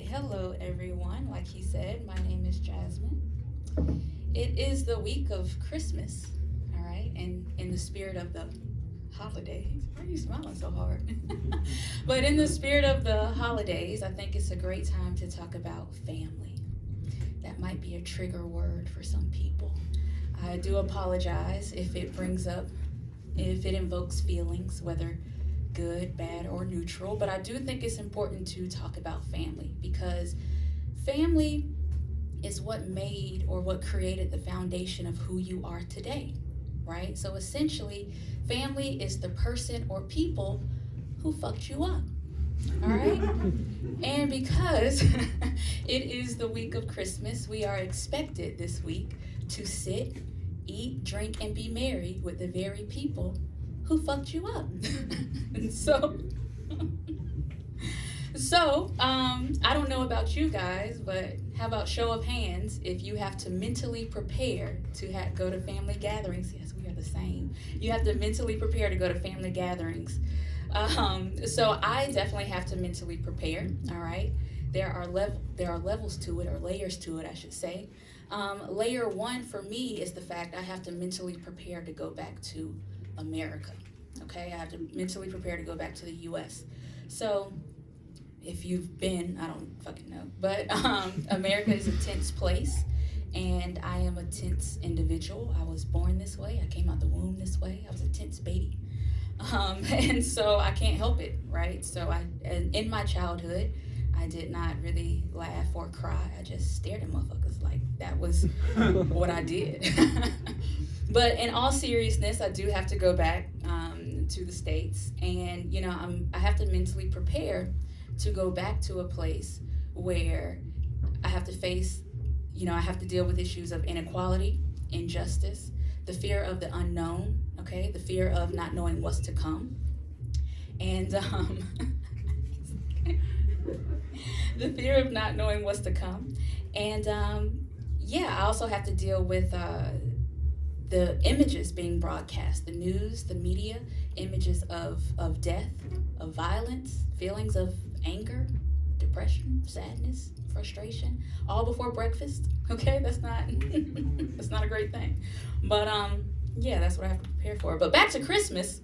Hello everyone. Like he said, my name is Jasmine. It is the week of Christmas, all right, and in the spirit of the holidays, why are you smiling so hard? But in the spirit of the holidays, I think it's a great time to talk about family. That might be a trigger word for some people. I do apologize if it invokes feelings, whether good, bad, or neutral, but I do think it's important to talk about family because family is what made or what created the foundation of who you are today, right? So essentially, family is the person or people who fucked you up, all right? And because it is the week of Christmas, we are expected this week to sit, eat, drink, and be merry with the very people who fucked you up. And so I don't know about you guys, but how about show of hands if you have to mentally prepare to go to family gatherings? Yes, we are the same. You have to mentally prepare to go to family gatherings. So I definitely have to mentally prepare, all right? There are levels to it, or layers to it, I should say. Layer one for me is the fact I have to mentally prepare to go back to America, okay? I have to mentally prepare to go back to the U.S. So if you've been, I don't fucking know, but America is a tense place, and I am a tense individual. I was born this way. I came out the womb this way. I was a tense baby. And so I can't help it, right? So in my childhood, I did not really laugh or cry. I just stared at motherfuckers like that was what I did. But in all seriousness, I do have to go back to the States, and I have to mentally prepare to go back to a place where I have to face, I have to deal with issues of inequality, injustice, the fear of the unknown, okay, the fear of not knowing what's to come, and the fear of not knowing what's to come, and I also have to deal with the images being broadcast, the news, the media, images of death, of violence, feelings of anger, depression, sadness, frustration, all before breakfast. Okay, that's not that's not a great thing. But that's what I have to prepare for. But back to Christmas.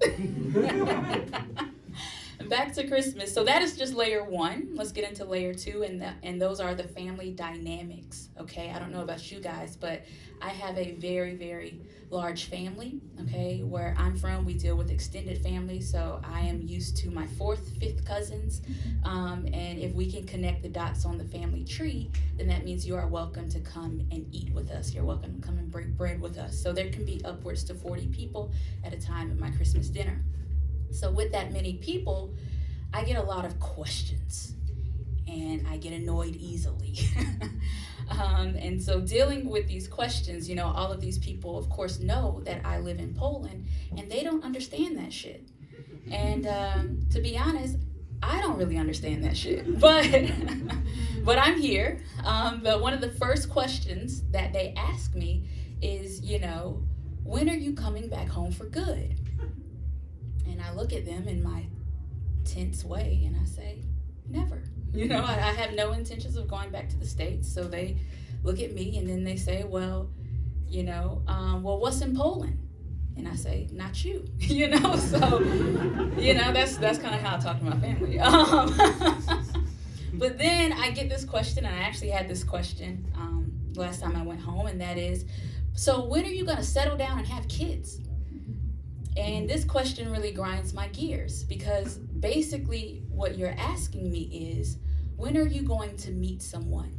Back to Christmas. So that is just layer one. Let's get into layer two, and those are the family dynamics. Okay, I don't know about you guys, but I have a very, very large family. Okay, where I'm from, we deal with extended family, so I am used to my 4th, 5th cousins. And if we can connect the dots on the family tree, then that means you are welcome to come and eat with us. You're welcome to come and break bread with us. So there can be upwards to 40 people at a time at my Christmas dinner. So with that many people, I get a lot of questions, and I get annoyed easily. And so dealing with these questions, all of these people, of course, know that I live in Poland, and they don't understand that shit. And to be honest, I don't really understand that shit. But I'm here. But one of the first questions that they ask me is, when are you coming back home for good? And I look at them in my tense way and I say, never. I have no intentions of going back to the States. So they look at me and then they say, well, what's in Poland? And I say, not you. So, that's kind of how I talk to my family. But then I get this question, and I actually had this question last time I went home, and that is, so when are you going to settle down and have kids? And this question really grinds my gears, because basically what you're asking me is, when are you going to meet someone,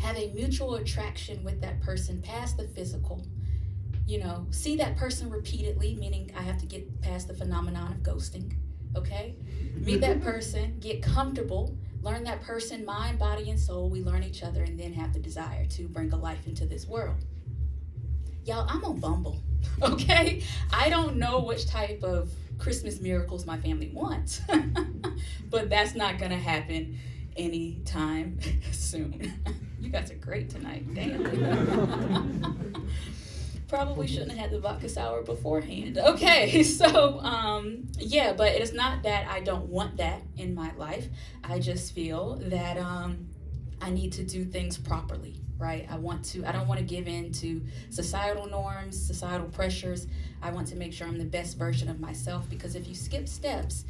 have a mutual attraction with that person past the physical, see that person repeatedly, meaning I have to get past the phenomenon of ghosting, okay? Meet that person, get comfortable, learn that person, mind, body, and soul. We learn each other, and then have the desire to bring a life into this world. Y'all, I'm on Bumble, okay? I don't know which type of Christmas miracles my family wants, but that's not gonna happen anytime soon. You guys are great tonight, damn. Probably shouldn't have had the vodka sour beforehand. Okay, so, but it is not that I don't want that in my life. I just feel that I need to do things properly, right? I don't want to give in to societal norms, societal pressures. I want to make sure I'm the best version of myself, because if you skip steps,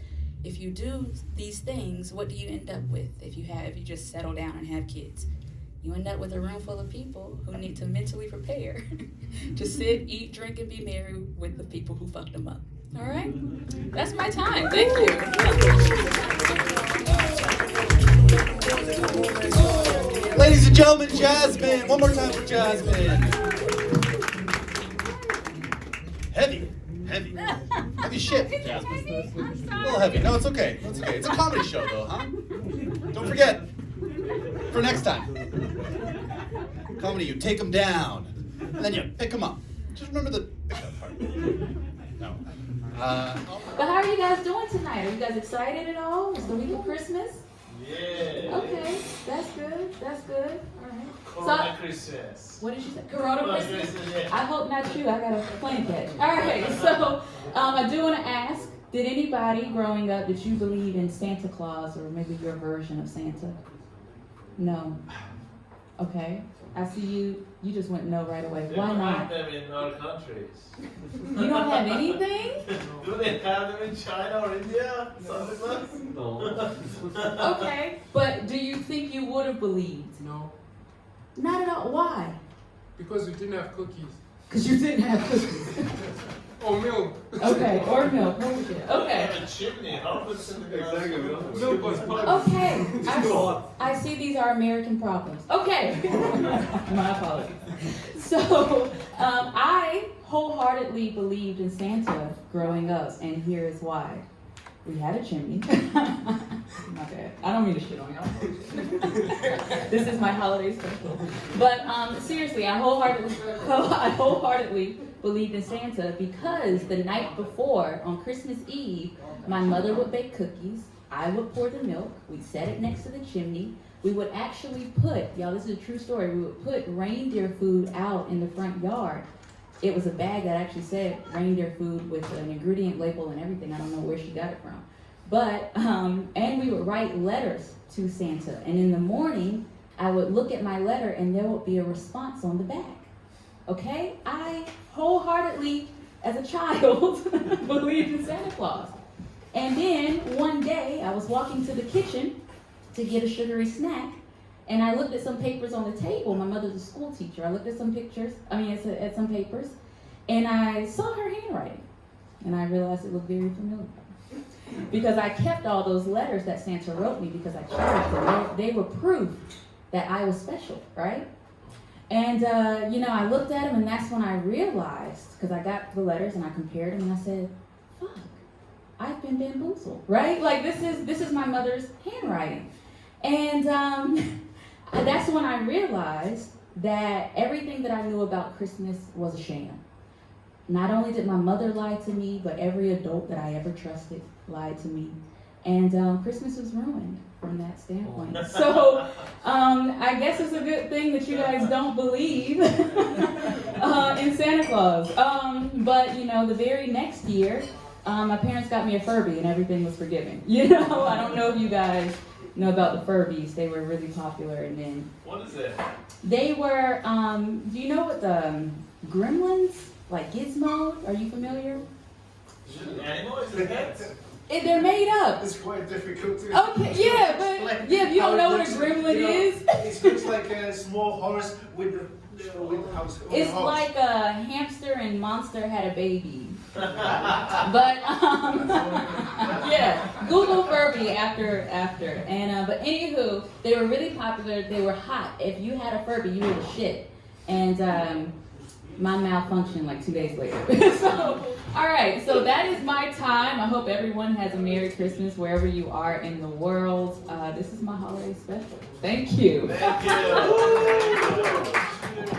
if you do these things, what do you end up with if you just settle down and have kids? You end up with a room full of people who need to mentally prepare to sit, eat, drink, and be merry with the people who fucked them up. All right? That's my time. Thank you. Ladies and gentlemen, Jasmine. One more time for Jasmine. Heavy shit, Jasmine. A little heavy. No, it's okay. It's okay. It's a comedy show, though, huh? Don't forget, for next time, comedy, you take them down, and then you pick them up. Just remember the pick up part. No. But how are you guys doing tonight? Are you guys excited at all? It's the week of Christmas? Yeah. Okay, that's good. All right. Corona Christmas. What did you say? Corona Christmas? Yeah. I hope not you. I got a plane catch. All right, so I do want to ask, did anybody growing up, did you believe in Santa Claus or maybe your version of Santa? No. Okay. I see you just went no right away. Why not? They don't have them in our countries. You don't have anything? Do they have them in China or India? Santa Claus? No. Okay, but do you think you would have believed? No. Not at all. Why? Because we didn't have cookies. Because you didn't have cookies. Or milk. Okay, or milk. Oh, shit. They Okay. have a chimney. How could Santa Claus? Milk was fun. Okay. I see these are American problems. Okay. My apologies. So, I wholeheartely believed in Santa growing up, and here is why. We had a chimney. My bad. I don't mean to shit on y'all. This is my holiday special. But seriously, I wholeheartedly believed in Santa because the night before, on Christmas Eve, my mother would bake cookies. I would pour the milk. We'd set it next to the chimney. We would actually put, y'all, this is a true story, we would put reindeer food out in the front yard. It was a bag that actually said reindeer food with an ingredient label and everything. I don't know where she got it from. But, and we would write letters to Santa. And in the morning, I would look at my letter and there would be a response on the back. Okay? I wholeheartedly, as a child, believed in Santa Claus. And then one day, I was walking to the kitchen to get a sugary snack. And I looked at some papers on the table. My mother's a school teacher. I looked at some papers, and I saw her handwriting. And I realized it looked very familiar. Because I kept all those letters that Santa wrote me because I cherished them. They were proof that I was special, right? And, I looked at them, and that's when I realized, because I got the letters and I compared them, and I said, fuck, I've been bamboozled, right? Like, this is my mother's handwriting. And, that's when I realized that everything that I knew about Christmas was a sham. Not only did my mother lie to me, but every adult that I ever trusted lied to me. And Christmas was ruined from that standpoint. So I guess it's a good thing that you guys don't believe in Santa Claus. But, the very next year, my parents got me a Furby and everything was forgiven. I don't know if you guys know about the Furbies. They were really popular, and then What is it? they were. Do you know what the Gremlins, like Gizmo? Are you familiar? Is it an animal or is it a pet? They're made up. It's quite difficult to Okay, yeah, but if you don't know what a gremlin is, it looks like a small horse with a house. it's like a hamster and monster had a baby. But yeah, Google Furby after, and but anywho, they were really popular. They were hot. If you had a Furby, you were the shit. And mine malfunctioned like 2 days later. So, all right, so that is my time. I hope everyone has a Merry Christmas wherever you are in the world. This is my holiday special. Thank you. Thank you.